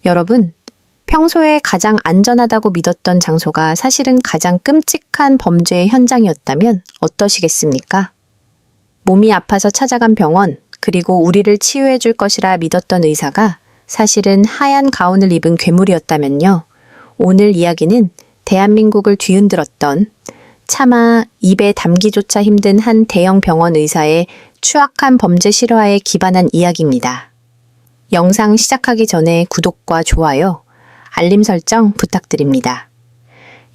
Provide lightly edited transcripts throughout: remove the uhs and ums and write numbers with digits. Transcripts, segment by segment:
여러분, 평소에 가장 안전하다고 믿었던 장소가 사실은 가장 끔찍한 범죄의 현장이었다면 어떠시겠습니까? 몸이 아파서 찾아간 병원, 그리고 우리를 치유해 줄 것이라 믿었던 의사가 사실은 하얀 가운을 입은 괴물이었다면요. 오늘 이야기는 대한민국을 뒤흔들었던 차마 입에 담기조차 힘든 한 대형 병원 의사의 추악한 범죄 실화에 기반한 이야기입니다. 영상 시작하기 전에 구독과 좋아요, 알림 설정 부탁드립니다.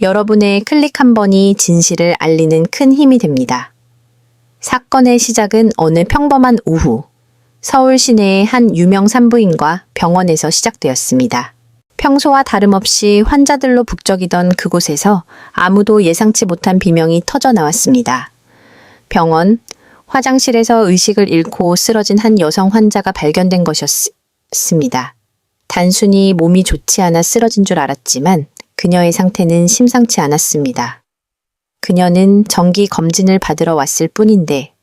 여러분의 클릭 한 번이 진실을 알리는 큰 힘이 됩니다. 사건의 시작은 어느 평범한 오후, 서울 시내의 한 유명 산부인과 병원에서 시작되었습니다. 평소와 다름없이 환자들로 북적이던 그곳에서 아무도 예상치 못한 비명이 터져 나왔습니다. 병원, 화장실에서 의식을 잃고 쓰러진 한 여성 환자가 발견된 것이었습니다. 단순히 몸이 좋지 않아 쓰러진 줄 알았지만 그녀의 상태는 심상치 않았습니다. 그녀는 정기 검진을 받으러 왔을 뿐인데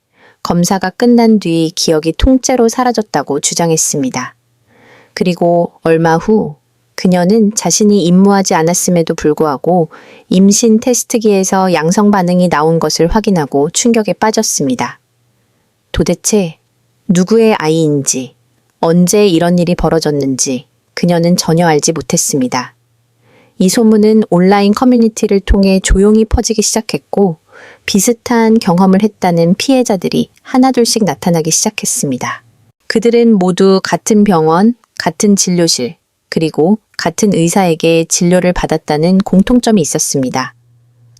검사가 끝난 뒤 기억이 통째로 사라졌다고 주장했습니다. 그리고 얼마 후 그녀는 자신이 임무하지 않았음에도 불구하고 임신 테스트기에서 양성 반응이 나온 것을 확인하고 충격에 빠졌습니다. 도대체 누구의 아이인지, 언제 이런 일이 벌어졌는지 그녀는 전혀 알지 못했습니다. 이 소문은 온라인 커뮤니티를 통해 조용히 퍼지기 시작했고 비슷한 경험을 했다는 피해자들이 하나둘씩 나타나기 시작했습니다. 그들은 모두 같은 병원, 같은 진료실, 그리고 같은 의사에게 진료를 받았다는 공통점이 있었습니다.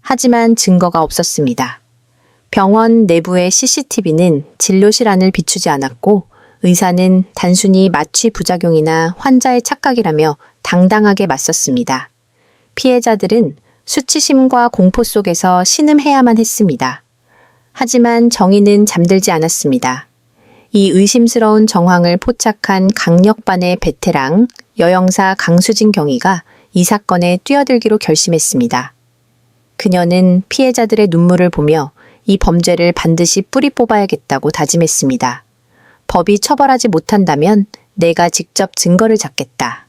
하지만 증거가 없었습니다. 병원 내부의 CCTV는 진료실 안을 비추지 않았고 의사는 단순히 마취 부작용이나 환자의 착각이라며 당당하게 맞섰습니다. 피해자들은 수치심과 공포 속에서 신음해야만 했습니다. 하지만 정의는 잠들지 않았습니다. 이 의심스러운 정황을 포착한 강력반의 베테랑 여영사 강수진 경위가 이 사건에 뛰어들기로 결심했습니다. 그녀는 피해자들의 눈물을 보며 이 범죄를 반드시 뿌리 뽑아야겠다고 다짐했습니다. 법이 처벌하지 못한다면 내가 직접 증거를 잡겠다.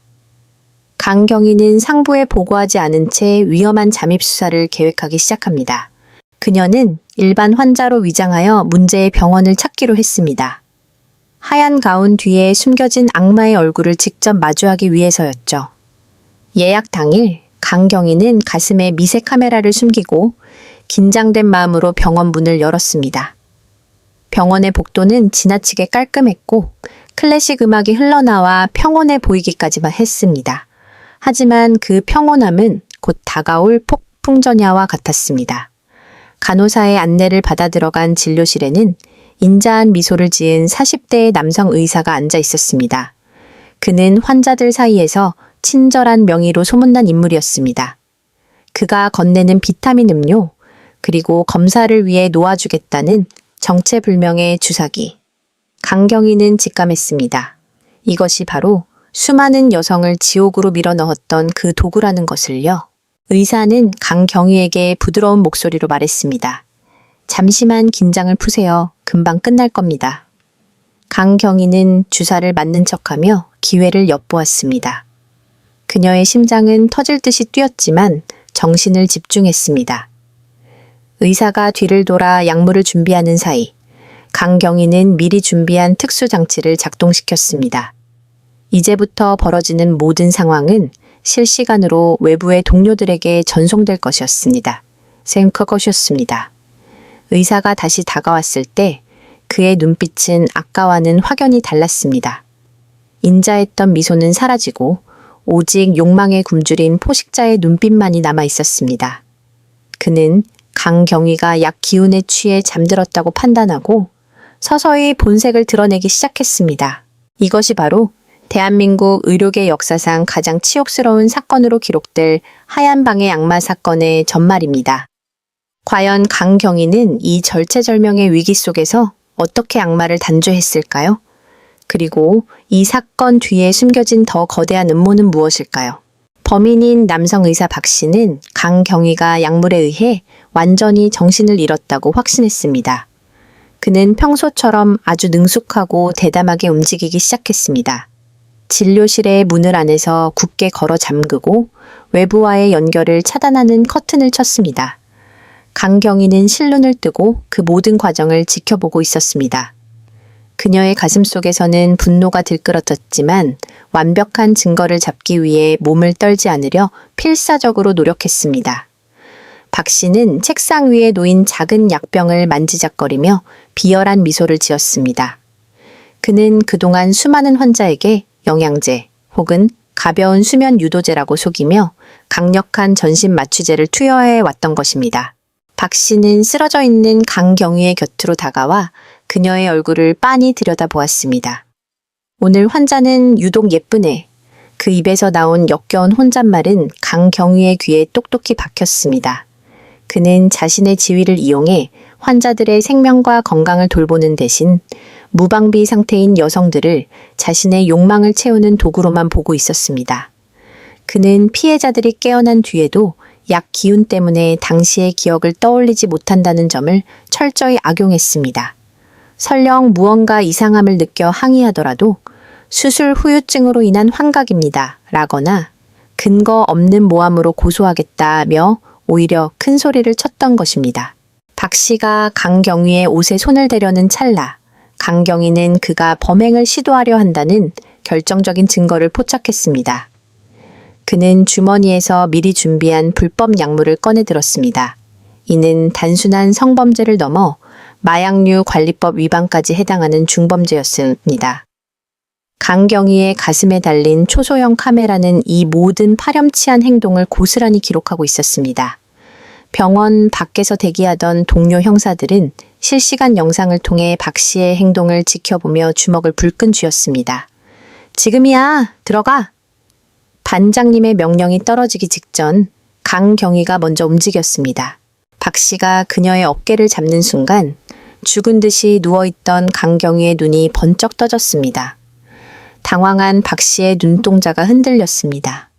강 경위는 상부에 보고하지 않은 채 위험한 잠입 수사를 계획하기 시작합니다. 그녀는 일반 환자로 위장하여 문제의 병원을 찾기로 했습니다. 하얀 가운 뒤에 숨겨진 악마의 얼굴을 직접 마주하기 위해서였죠. 예약 당일 강 경위는 가슴에 미세 카메라를 숨기고 긴장된 마음으로 병원 문을 열었습니다. 병원의 복도는 지나치게 깔끔했고 클래식 음악이 흘러나와 평온해 보이기까지만 했습니다. 하지만 그 평온함은 곧 다가올 폭풍전야와 같았습니다. 간호사의 안내를 받아 들어간 진료실에는 인자한 미소를 지은 40대의 남성 의사가 앉아 있었습니다. 그는 환자들 사이에서 친절한 명의로 소문난 인물이었습니다. 그가 건네는 비타민 음료, 그리고 검사를 위해 놓아주겠다는 정체불명의 주사기. 강경희는 직감했습니다. 이것이 바로 수많은 여성을 지옥으로 밀어넣었던 그 도구라는 것을요. 의사는 강경희에게 부드러운 목소리로 말했습니다. 잠시만 긴장을 푸세요. 금방 끝날 겁니다. 강경희는 주사를 맞는 척하며 기회를 엿보았습니다. 그녀의 심장은 터질 듯이 뛰었지만 정신을 집중했습니다. 의사가 뒤를 돌아 약물을 준비하는 사이 강경희는 미리 준비한 특수장치를 작동시켰습니다. 이제부터 벌어지는 모든 상황은 실시간으로 외부의 동료들에게 전송될 것이었습니다. 생각것이었습니다. 의사가 다시 다가왔을 때 그의 눈빛은 아까와는 확연히 달랐습니다. 인자했던 미소는 사라지고 오직 욕망에 굶주린 포식자의 눈빛만이 남아 있었습니다. 그는 강경희가 약 기운에 취해 잠들었다고 판단하고 서서히 본색을 드러내기 시작했습니다. 이것이 바로 대한민국 의료계 역사상 가장 치욕스러운 사건으로 기록될 하얀 방의 악마 사건의 전말입니다. 과연 강경희는 이 절체절명의 위기 속에서 어떻게 악마를 단죄했을까요? 그리고 이 사건 뒤에 숨겨진 더 거대한 음모는 무엇일까요? 범인인 남성 의사 박 씨는 강경희가 약물에 의해 완전히 정신을 잃었다고 확신했습니다. 그는 평소처럼 아주 능숙하고 대담하게 움직이기 시작했습니다. 진료실의 문을 안에서 굳게 걸어 잠그고 외부와의 연결을 차단하는 커튼을 쳤습니다. 강경희는 실눈을 뜨고 그 모든 과정을 지켜보고 있었습니다. 그녀의 가슴 속에서는 분노가 들끓어졌지만 완벽한 증거를 잡기 위해 몸을 떨지 않으려 필사적으로 노력했습니다. 박 씨는 책상 위에 놓인 작은 약병을 만지작거리며 비열한 미소를 지었습니다. 그는 그동안 수많은 환자에게 영양제 혹은 가벼운 수면 유도제라고 속이며 강력한 전신 마취제를 투여해 왔던 것입니다. 박 씨는 쓰러져 있는 강경희의 곁으로 다가와 그녀의 얼굴을 빤히 들여다보았습니다. 오늘 환자는 유독 예쁘네. 그 입에서 나온 역겨운 혼잣말은 강경희의 귀에 똑똑히 박혔습니다. 그는 자신의 지위를 이용해 환자들의 생명과 건강을 돌보는 대신 무방비 상태인 여성들을 자신의 욕망을 채우는 도구로만 보고 있었습니다. 그는 피해자들이 깨어난 뒤에도 약 기운 때문에 당시의 기억을 떠올리지 못한다는 점을 철저히 악용했습니다. 설령 무언가 이상함을 느껴 항의하더라도 수술 후유증으로 인한 환각입니다. 라거나 근거 없는 모함으로 고소하겠다며 오히려 큰 소리를 쳤던 것입니다. 박 씨가 강경희의 옷에 손을 대려는 찰나 강경희는 그가 범행을 시도하려 한다는 결정적인 증거를 포착했습니다. 그는 주머니에서 미리 준비한 불법 약물을 꺼내 들었습니다. 이는 단순한 성범죄를 넘어 마약류 관리법 위반까지 해당하는 중범죄였습니다. 강경희의 가슴에 달린 초소형 카메라는 이 모든 파렴치한 행동을 고스란히 기록하고 있었습니다. 병원 밖에서 대기하던 동료 형사들은 실시간 영상을 통해 박 씨의 행동을 지켜보며 주먹을 불끈 쥐었습니다. 지금이야, 들어가! 반장님의 명령이 떨어지기 직전 강경희가 먼저 움직였습니다. 박 씨가 그녀의 어깨를 잡는 순간 죽은 듯이 누워있던 강경희의 눈이 번쩍 떠졌습니다. 당황한 박 씨의 눈동자가 흔들렸습니다.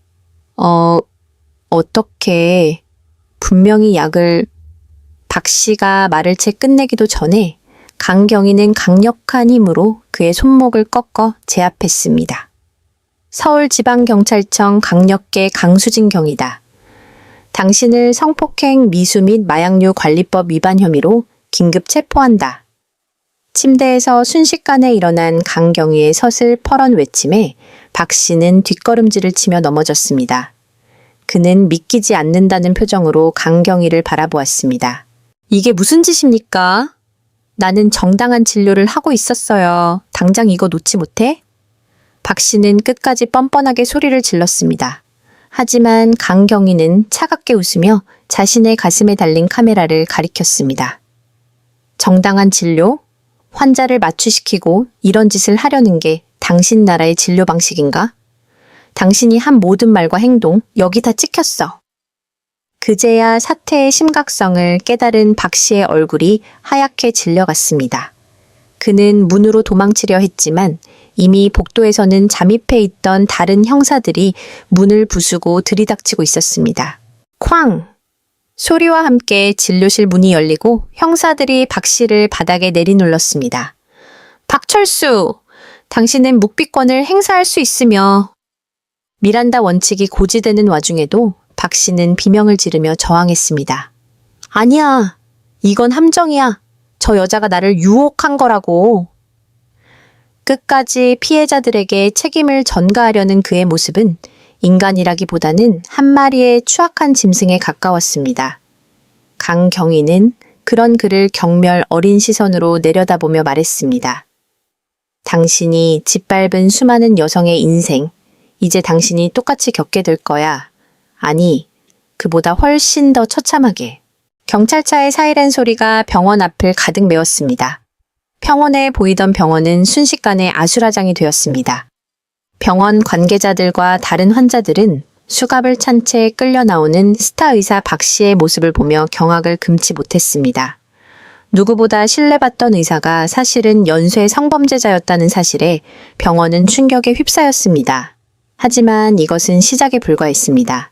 어떻게 분명히 약을... 박 씨가 말을 채 끝내기도 전에 강경희는 강력한 힘으로 그의 손목을 꺾어 제압했습니다. 서울지방경찰청 강력계 강수진 경이다. 당신을 성폭행 미수 및 마약류 관리법 위반 혐의로 긴급 체포한다. 침대에서 순식간에 일어난 강경희의 서슬 펄언 외침에 박 씨는 뒷걸음질을 치며 넘어졌습니다. 그는 믿기지 않는다는 표정으로 강경희를 바라보았습니다. 이게 무슨 짓입니까? 나는 정당한 진료를 하고 있었어요. 당장 이거 놓지 못해? 박 씨는 끝까지 뻔뻔하게 소리를 질렀습니다. 하지만 강경희는 차갑게 웃으며 자신의 가슴에 달린 카메라를 가리켰습니다. 정당한 진료? 환자를 마취시키고 이런 짓을 하려는 게 당신 나라의 진료 방식인가? 당신이 한 모든 말과 행동 여기 다 찍혔어. 그제야 사태의 심각성을 깨달은 박 씨의 얼굴이 하얗게 질려갔습니다. 그는 문으로 도망치려 했지만 이미 복도에서는 잠입해 있던 다른 형사들이 문을 부수고 들이닥치고 있었습니다. 쾅! 소리와 함께 진료실 문이 열리고 형사들이 박 씨를 바닥에 내리눌렀습니다. 박철수! 당신은 묵비권을 행사할 수 있으며... 미란다 원칙이 고지되는 와중에도 박 씨는 비명을 지르며 저항했습니다. 아니야. 이건 함정이야. 저 여자가 나를 유혹한 거라고. 끝까지 피해자들에게 책임을 전가하려는 그의 모습은 인간이라기보다는 한 마리의 추악한 짐승에 가까웠습니다. 강경희는 그런 그를 경멸 어린 시선으로 내려다보며 말했습니다. 당신이 짓밟은 수많은 여성의 인생, 이제 당신이 똑같이 겪게 될 거야. 아니, 그보다 훨씬 더 처참하게. 경찰차의 사이렌 소리가 병원 앞을 가득 메웠습니다. 평온해 보이던 병원은 순식간에 아수라장이 되었습니다. 병원 관계자들과 다른 환자들은 수갑을 찬 채 끌려 나오는 스타 의사 박 씨의 모습을 보며 경악을 금치 못했습니다. 누구보다 신뢰받던 의사가 사실은 연쇄 성범죄자였다는 사실에 병원은 충격에 휩싸였습니다. 하지만 이것은 시작에 불과했습니다.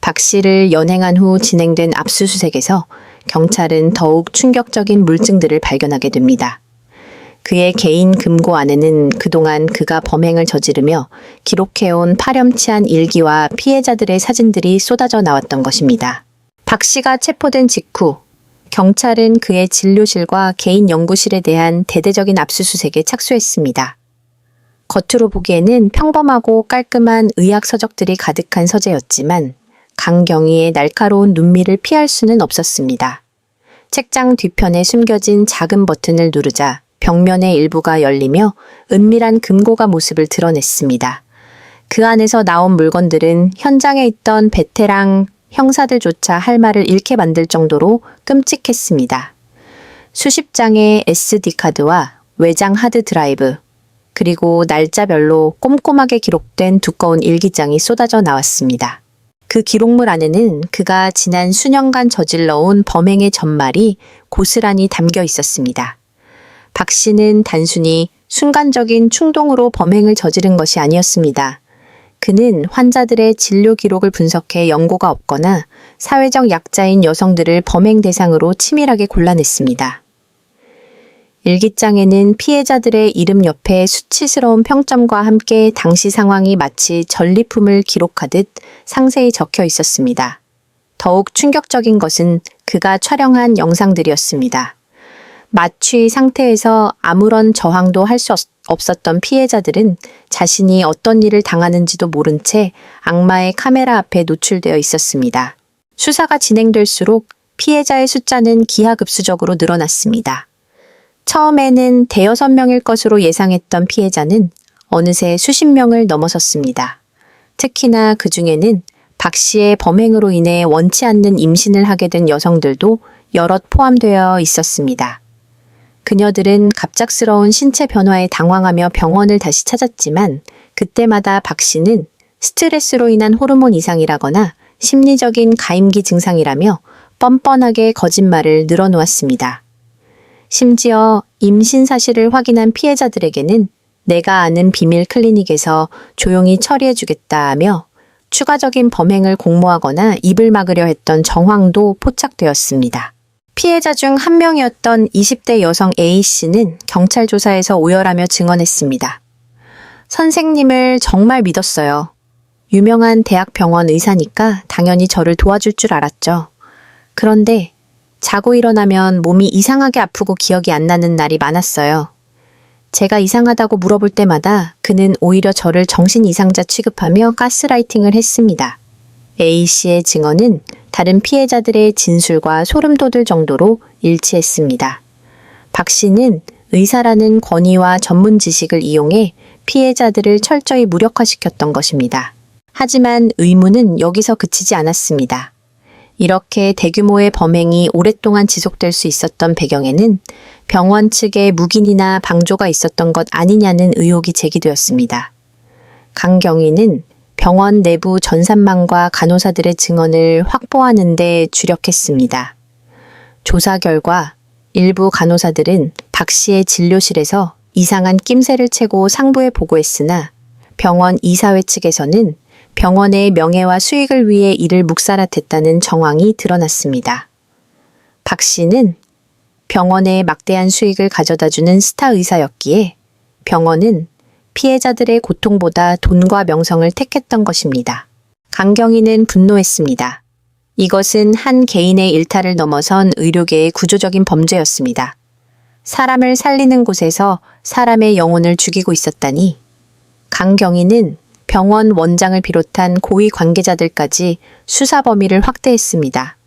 박 씨를 연행한 후 진행된 압수수색에서 경찰은 더욱 충격적인 물증들을 발견하게 됩니다. 그의 개인 금고 안에는 그동안 그가 범행을 저지르며 기록해온 파렴치한 일기와 피해자들의 사진들이 쏟아져 나왔던 것입니다. 박 씨가 체포된 직후 경찰은 그의 진료실과 개인 연구실에 대한 대대적인 압수수색에 착수했습니다. 겉으로 보기에는 평범하고 깔끔한 의학 서적들이 가득한 서재였지만 강경희의 날카로운 눈밀을 피할 수는 없었습니다. 책장 뒤편에 숨겨진 작은 버튼을 누르자 벽면의 일부가 열리며 은밀한 금고가 모습을 드러냈습니다. 그 안에서 나온 물건들은 현장에 있던 베테랑 형사들조차 할 말을 잃게 만들 정도로 끔찍했습니다. 수십 장의 SD카드와 외장 하드드라이브, 그리고 날짜별로 꼼꼼하게 기록된 두꺼운 일기장이 쏟아져 나왔습니다. 그 기록물 안에는 그가 지난 수년간 저질러온 범행의 전말이 고스란히 담겨 있었습니다. 박 씨는 단순히 순간적인 충동으로 범행을 저지른 것이 아니었습니다. 그는 환자들의 진료 기록을 분석해 연고가 없거나 사회적 약자인 여성들을 범행 대상으로 치밀하게 골라냈습니다. 일기장에는 피해자들의 이름 옆에 수치스러운 평점과 함께 당시 상황이 마치 전리품을 기록하듯 상세히 적혀 있었습니다. 더욱 충격적인 것은 그가 촬영한 영상들이었습니다. 마취 상태에서 아무런 저항도 할 수 없었던 피해자들은 자신이 어떤 일을 당하는지도 모른 채 악마의 카메라 앞에 노출되어 있었습니다. 수사가 진행될수록 피해자의 숫자는 기하급수적으로 늘어났습니다. 처음에는 대여섯 명일 것으로 예상했던 피해자는 어느새 수십 명을 넘어섰습니다. 특히나 그 중에는 박 씨의 범행으로 인해 원치 않는 임신을 하게 된 여성들도 여럿 포함되어 있었습니다. 그녀들은 갑작스러운 신체 변화에 당황하며 병원을 다시 찾았지만 그때마다 박 씨는 스트레스로 인한 호르몬 이상이라거나 심리적인 가임기 증상이라며 뻔뻔하게 거짓말을 늘어놓았습니다. 심지어 임신 사실을 확인한 피해자들에게는 내가 아는 비밀 클리닉에서 조용히 처리해주겠다 하며 추가적인 범행을 공모하거나 입을 막으려 했던 정황도 포착되었습니다. 피해자 중 한 명이었던 20대 여성 A씨는 경찰 조사에서 오열하며 증언했습니다. 선생님을 정말 믿었어요. 유명한 대학병원 의사니까 당연히 저를 도와줄 줄 알았죠. 그런데 자고 일어나면 몸이 이상하게 아프고 기억이 안 나는 날이 많았어요. 제가 이상하다고 물어볼 때마다 그는 오히려 저를 정신 이상자 취급하며 가스라이팅을 했습니다. A씨의 증언은 다른 피해자들의 진술과 소름 돋을 정도로 일치했습니다. 박 씨는 의사라는 권위와 전문 지식을 이용해 피해자들을 철저히 무력화시켰던 것입니다. 하지만 의문은 여기서 그치지 않았습니다. 이렇게 대규모의 범행이 오랫동안 지속될 수 있었던 배경에는 병원 측의 묵인이나 방조가 있었던 것 아니냐는 의혹이 제기되었습니다. 강경희는 병원 내부 전산망과 간호사들의 증언을 확보하는 데 주력했습니다. 조사 결과 일부 간호사들은 박 씨의 진료실에서 이상한 낌새를 채고 상부에 보고했으나 병원 이사회 측에서는 병원의 명예와 수익을 위해 이를 묵살아댔다는 정황이 드러났습니다. 박 씨는 병원에 막대한 수익을 가져다주는 스타 의사였기에 병원은 피해자들의 고통보다 돈과 명성을 택했던 것입니다. 강경희는 분노했습니다. 이것은 한 개인의 일탈을 넘어선 의료계의 구조적인 범죄였습니다. 사람을 살리는 곳에서 사람의 영혼을 죽이고 있었다니. 강경희는 병원 원장을 비롯한 고위 관계자들까지 수사 범위를 확대했습니다.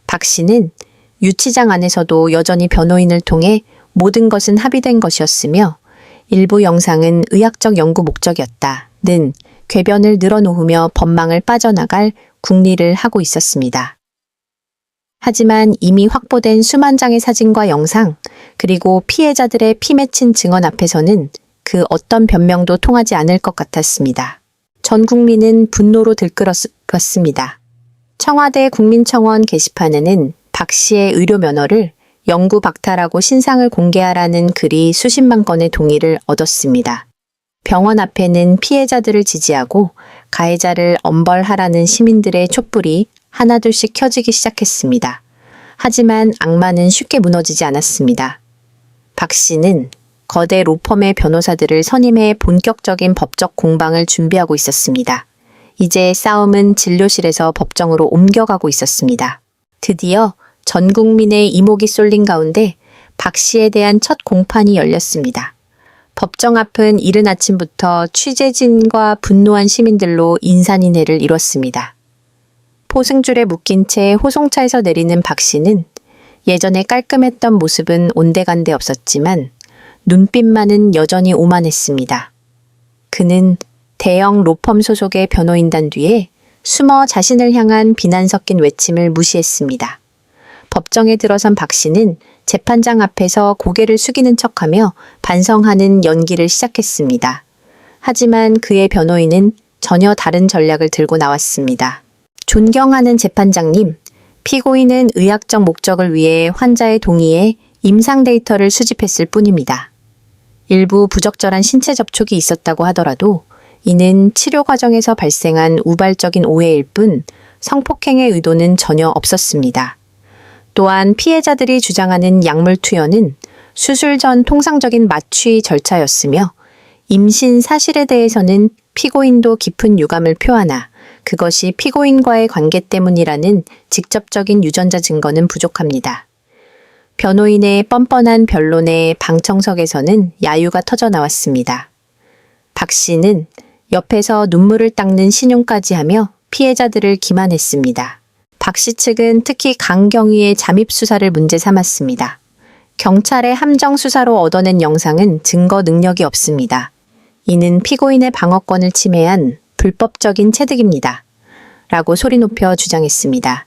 박 씨는 유치장 안에서도 여전히 변호인을 통해 모든 것은 합의된 것이었으며 일부 영상은 의학적 연구 목적이었다는 궤변을 늘어놓으며 법망을 빠져나갈 궁리를 하고 있었습니다. 하지만 이미 확보된 수만 장의 사진과 영상, 그리고 피해자들의 피 맺힌 증언 앞에서는 그 어떤 변명도 통하지 않을 것 같았습니다. 전 국민은 분노로 들끓었습니다. 청와대 국민청원 게시판에는 박 씨의 의료 면허를 영구 박탈하고 신상을 공개하라는 글이 수십만 건의 동의를 얻었습니다. 병원 앞에는 피해자들을 지지하고 가해자를 엄벌하라는 시민들의 촛불이 하나둘씩 켜지기 시작했습니다. 하지만 악마는 쉽게 무너지지 않았습니다. 박 씨는 거대 로펌의 변호사들을 선임해 본격적인 법적 공방을 준비하고 있었습니다. 이제 싸움은 진료실에서 법정으로 옮겨가고 있었습니다. 드디어 전 국민의 이목이 쏠린 가운데 박 씨에 대한 첫 공판이 열렸습니다. 법정 앞은 이른 아침부터 취재진과 분노한 시민들로 인산인해를 이뤘습니다. 포승줄에 묶인 채 호송차에서 내리는 박 씨는 예전에 깔끔했던 모습은 온데간데 없었지만 눈빛만은 여전히 오만했습니다. 그는 대형 로펌 소속의 변호인단 뒤에 숨어 자신을 향한 비난 섞인 외침을 무시했습니다. 법정에 들어선 박 씨는 재판장 앞에서 고개를 숙이는 척하며 반성하는 연기를 시작했습니다. 하지만 그의 변호인은 전혀 다른 전략을 들고 나왔습니다. 존경하는 재판장님, 피고인은 의학적 목적을 위해 환자의 동의에 임상 데이터를 수집했을 뿐입니다. 일부 부적절한 신체 접촉이 있었다고 하더라도 이는 치료 과정에서 발생한 우발적인 오해일 뿐 성폭행의 의도는 전혀 없었습니다. 또한 피해자들이 주장하는 약물 투여는 수술 전 통상적인 마취 절차였으며 임신 사실에 대해서는 피고인도 깊은 유감을 표하나 그것이 피고인과의 관계 때문이라는 직접적인 유전자 증거는 부족합니다. 변호인의 뻔뻔한 변론에 방청석에서는 야유가 터져 나왔습니다. 박 씨는 옆에서 눈물을 닦는 신용까지 하며 피해자들을 기만했습니다. 박 씨 측은 특히 강경위의 잠입 수사를 문제 삼았습니다. 경찰의 함정 수사로 얻어낸 영상은 증거 능력이 없습니다. 이는 피고인의 방어권을 침해한 불법적인 체득입니다. 라고 소리 높여 주장했습니다.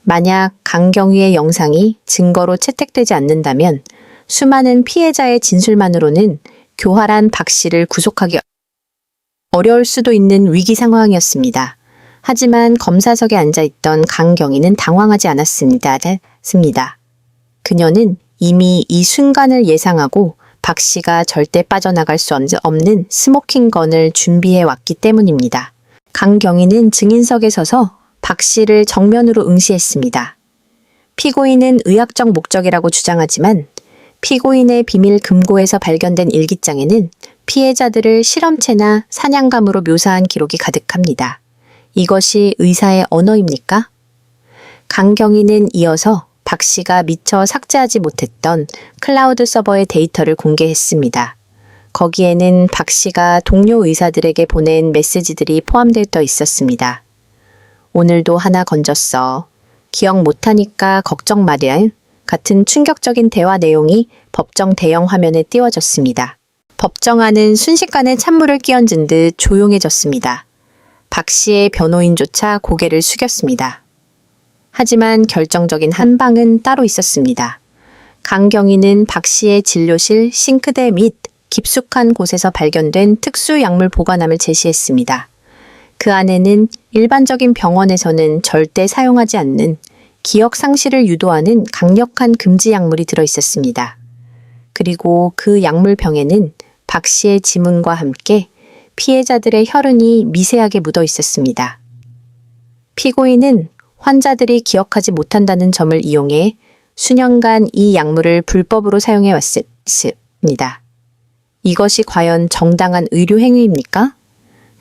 만약 강경위의 영상이 증거로 채택되지 않는다면 수많은 피해자의 진술만으로는 교활한 박 씨를 구속하기 어려울 수도 있는 위기 상황이었습니다. 하지만 검사석에 앉아있던 강경위는 당황하지 않았습니다. 그녀는 이미 이 순간을 예상하고 박 씨가 절대 빠져나갈 수 없는 스모킹건을 준비해 왔기 때문입니다. 강경위는 증인석에 서서 박 씨를 정면으로 응시했습니다. 피고인은 의학적 목적이라고 주장하지만 피고인의 비밀 금고에서 발견된 일기장에는 피해자들을 실험체나 사냥감으로 묘사한 기록이 가득합니다. 이것이 의사의 언어입니까? 강경위는 이어서 박 씨가 미처 삭제하지 못했던 클라우드 서버의 데이터를 공개했습니다. 거기에는 박 씨가 동료 의사들에게 보낸 메시지들이 포함되어 있었습니다. 오늘도 하나 건졌어. 기억 못하니까 걱정 말이야. 같은 충격적인 대화 내용이 법정 대형 화면에 띄워졌습니다. 법정 안은 순식간에 찬물을 끼얹은 듯 조용해졌습니다. 박 씨의 변호인조차 고개를 숙였습니다. 하지만 결정적인 한 방은 따로 있었습니다. 강경위는 박 씨의 진료실 싱크대 및 깊숙한 곳에서 발견된 특수 약물 보관함을 제시했습니다. 그 안에는 일반적인 병원에서는 절대 사용하지 않는 기억 상실을 유도하는 강력한 금지 약물이 들어 있었습니다. 그리고 그 약물병에는 박 씨의 지문과 함께 피해자들의 혈흔이 미세하게 묻어 있었습니다. 피고인은 환자들이 기억하지 못한다는 점을 이용해 수년간 이 약물을 불법으로 사용해 왔습니다. 이것이 과연 정당한 의료 행위입니까?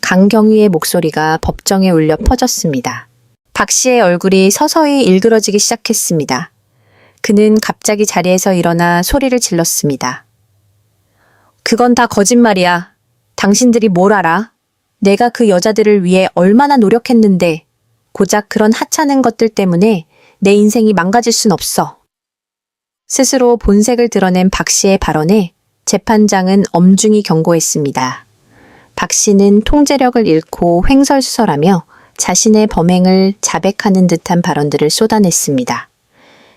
강경위의 목소리가 법정에 울려 퍼졌습니다. 박 씨의 얼굴이 서서히 일그러지기 시작했습니다. 그는 갑자기 자리에서 일어나 소리를 질렀습니다. 그건 다 거짓말이야. 당신들이 뭘 알아? 내가 그 여자들을 위해 얼마나 노력했는데 고작 그런 하찮은 것들 때문에 내 인생이 망가질 순 없어. 스스로 본색을 드러낸 박 씨의 발언에 재판장은 엄중히 경고했습니다. 박 씨는 통제력을 잃고 횡설수설하며 자신의 범행을 자백하는 듯한 발언들을 쏟아냈습니다.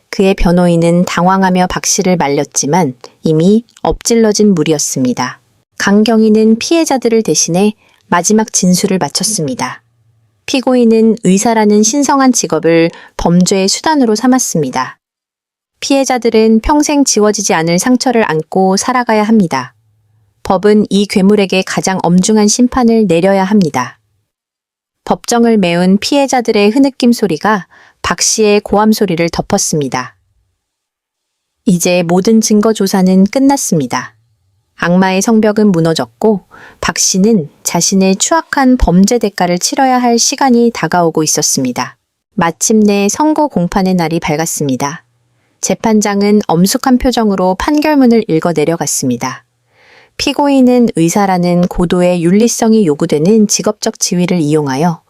그의 변호인은 당황하며 박 씨를 말렸지만 이미 엎질러진 물이었습니다. 강경위는 피해자들을 대신해 마지막 진술을 마쳤습니다. 피고인은 의사라는 신성한 직업을 범죄의 수단으로 삼았습니다. 피해자들은 평생 지워지지 않을 상처를 안고 살아가야 합니다. 법은 이 괴물에게 가장 엄중한 심판을 내려야 합니다. 법정을 메운 피해자들의 흐느낌 소리가 박 씨의 고함 소리를 덮었습니다. 이제 모든 증거 조사는 끝났습니다. 악마의 성벽은 무너졌고 박 씨는 자신의 추악한 범죄 대가를 치러야 할 시간이 다가오고 있었습니다. 마침내 선고 공판의 날이 밝았습니다. 재판장은 엄숙한 표정으로 판결문을 읽어 내려갔습니다. 피고인은 의사라는 고도의 윤리성이 요구되는 직업적 지위를 이용하여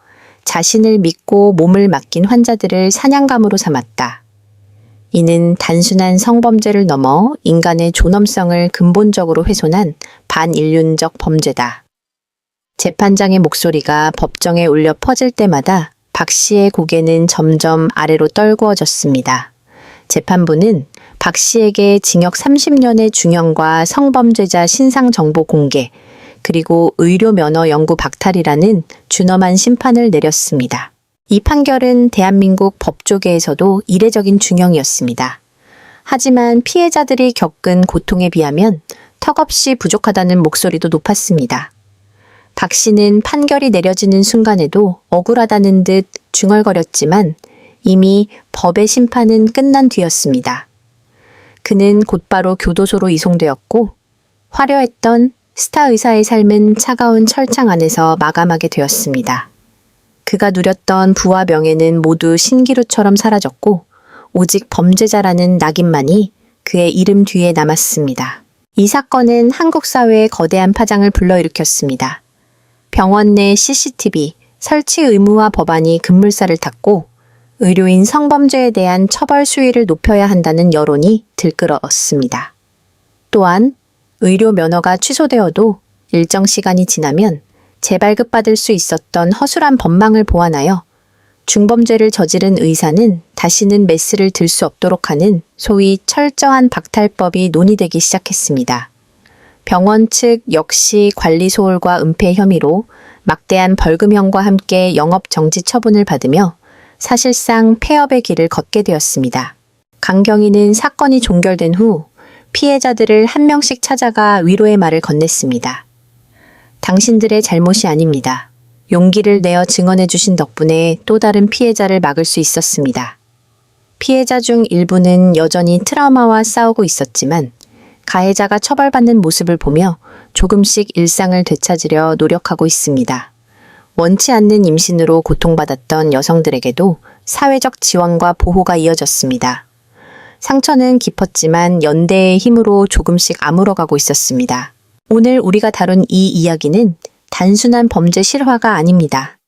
자신을 믿고 몸을 맡긴 환자들을 사냥감으로 삼았다. 이는 단순한 성범죄를 넘어 인간의 존엄성을 근본적으로 훼손한 반인륜적 범죄다. 재판장의 목소리가 법정에 울려 퍼질 때마다 박 씨의 고개는 점점 아래로 떨구어졌습니다. 재판부는 박 씨에게 징역 30년의 중형과 성범죄자 신상 정보 공개, 그리고 의료 면허 영구 박탈이라는 준엄한 심판을 내렸습니다. 이 판결은 대한민국 법조계에서도 이례적인 중형이었습니다. 하지만 피해자들이 겪은 고통에 비하면 턱없이 부족하다는 목소리도 높았습니다. 박 씨는 판결이 내려지는 순간에도 억울하다는 듯 중얼거렸지만 이미 법의 심판은 끝난 뒤였습니다. 그는 곧바로 교도소로 이송되었고 화려했던 스타 의사의 삶은 차가운 철창 안에서 마감하게 되었습니다. 그가 누렸던 부와 명예는 모두 신기루처럼 사라졌고 오직 범죄자라는 낙인만이 그의 이름 뒤에 남았습니다. 이 사건은 한국 사회에 거대한 파장을 불러일으켰습니다. 병원 내 CCTV 설치 의무화 법안이 급물살을 탔고 의료인 성범죄에 대한 처벌 수위를 높여야 한다는 여론이 들끓었습니다. 또한 의료 면허가 취소되어도 일정 시간이 지나면 재발급받을 수 있었던 허술한 법망을 보완하여 중범죄를 저지른 의사는 다시는 메스를 들 수 없도록 하는 소위 철저한 박탈법이 논의되기 시작했습니다. 병원 측 역시 관리 소홀과 은폐 혐의로 막대한 벌금형과 함께 영업 정지 처분을 받으며 사실상 폐업의 길을 걷게 되었습니다. 강경위는 사건이 종결된 후 피해자들을 한 명씩 찾아가 위로의 말을 건넸습니다. 당신들의 잘못이 아닙니다. 용기를 내어 증언해 주신 덕분에 또 다른 피해자를 막을 수 있었습니다. 피해자 중 일부는 여전히 트라우마와 싸우고 있었지만 가해자가 처벌받는 모습을 보며 조금씩 일상을 되찾으려 노력하고 있습니다. 원치 않는 임신으로 고통받았던 여성들에게도 사회적 지원과 보호가 이어졌습니다. 상처는 깊었지만 연대의 힘으로 조금씩 아물어가고 있었습니다. 오늘 우리가 다룬 이 이야기는 단순한 범죄 실화가 아닙니다.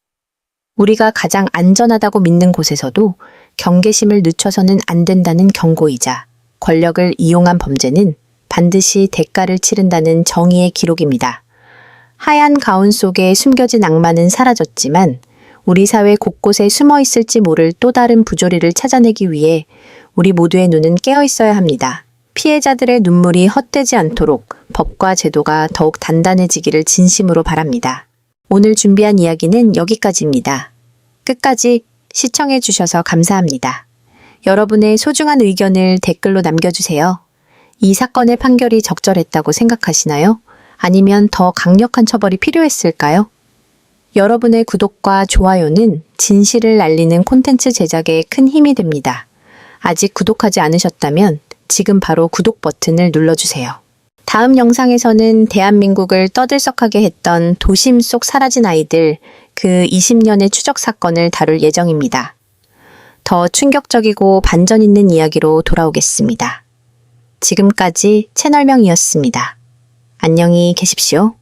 우리가 가장 안전하다고 믿는 곳에서도 경계심을 늦춰서는 안 된다는 경고이자 권력을 이용한 범죄는 반드시 대가를 치른다는 정의의 기록입니다. 하얀 가운 속에 숨겨진 악마는 사라졌지만 우리 사회 곳곳에 숨어 있을지 모를 또 다른 부조리를 찾아내기 위해 우리 모두의 눈은 깨어 있어야 합니다. 피해자들의 눈물이 헛되지 않도록 법과 제도가 더욱 단단해지기를 진심으로 바랍니다. 오늘 준비한 이야기는 여기까지입니다. 끝까지 시청해 주셔서 감사합니다. 여러분의 소중한 의견을 댓글로 남겨주세요. 이 사건의 판결이 적절했다고 생각하시나요? 아니면 더 강력한 처벌이 필요했을까요? 여러분의 구독과 좋아요는 진실을 알리는 콘텐츠 제작에 큰 힘이 됩니다. 아직 구독하지 않으셨다면 지금 바로 구독 버튼을 눌러주세요. 다음 영상에서는 대한민국을 떠들썩하게 했던 도심 속 사라진 아이들 그 20년의 추적 사건을 다룰 예정입니다. 더 충격적이고 반전 있는 이야기로 돌아오겠습니다. 지금까지 채널명이었습니다. 안녕히 계십시오.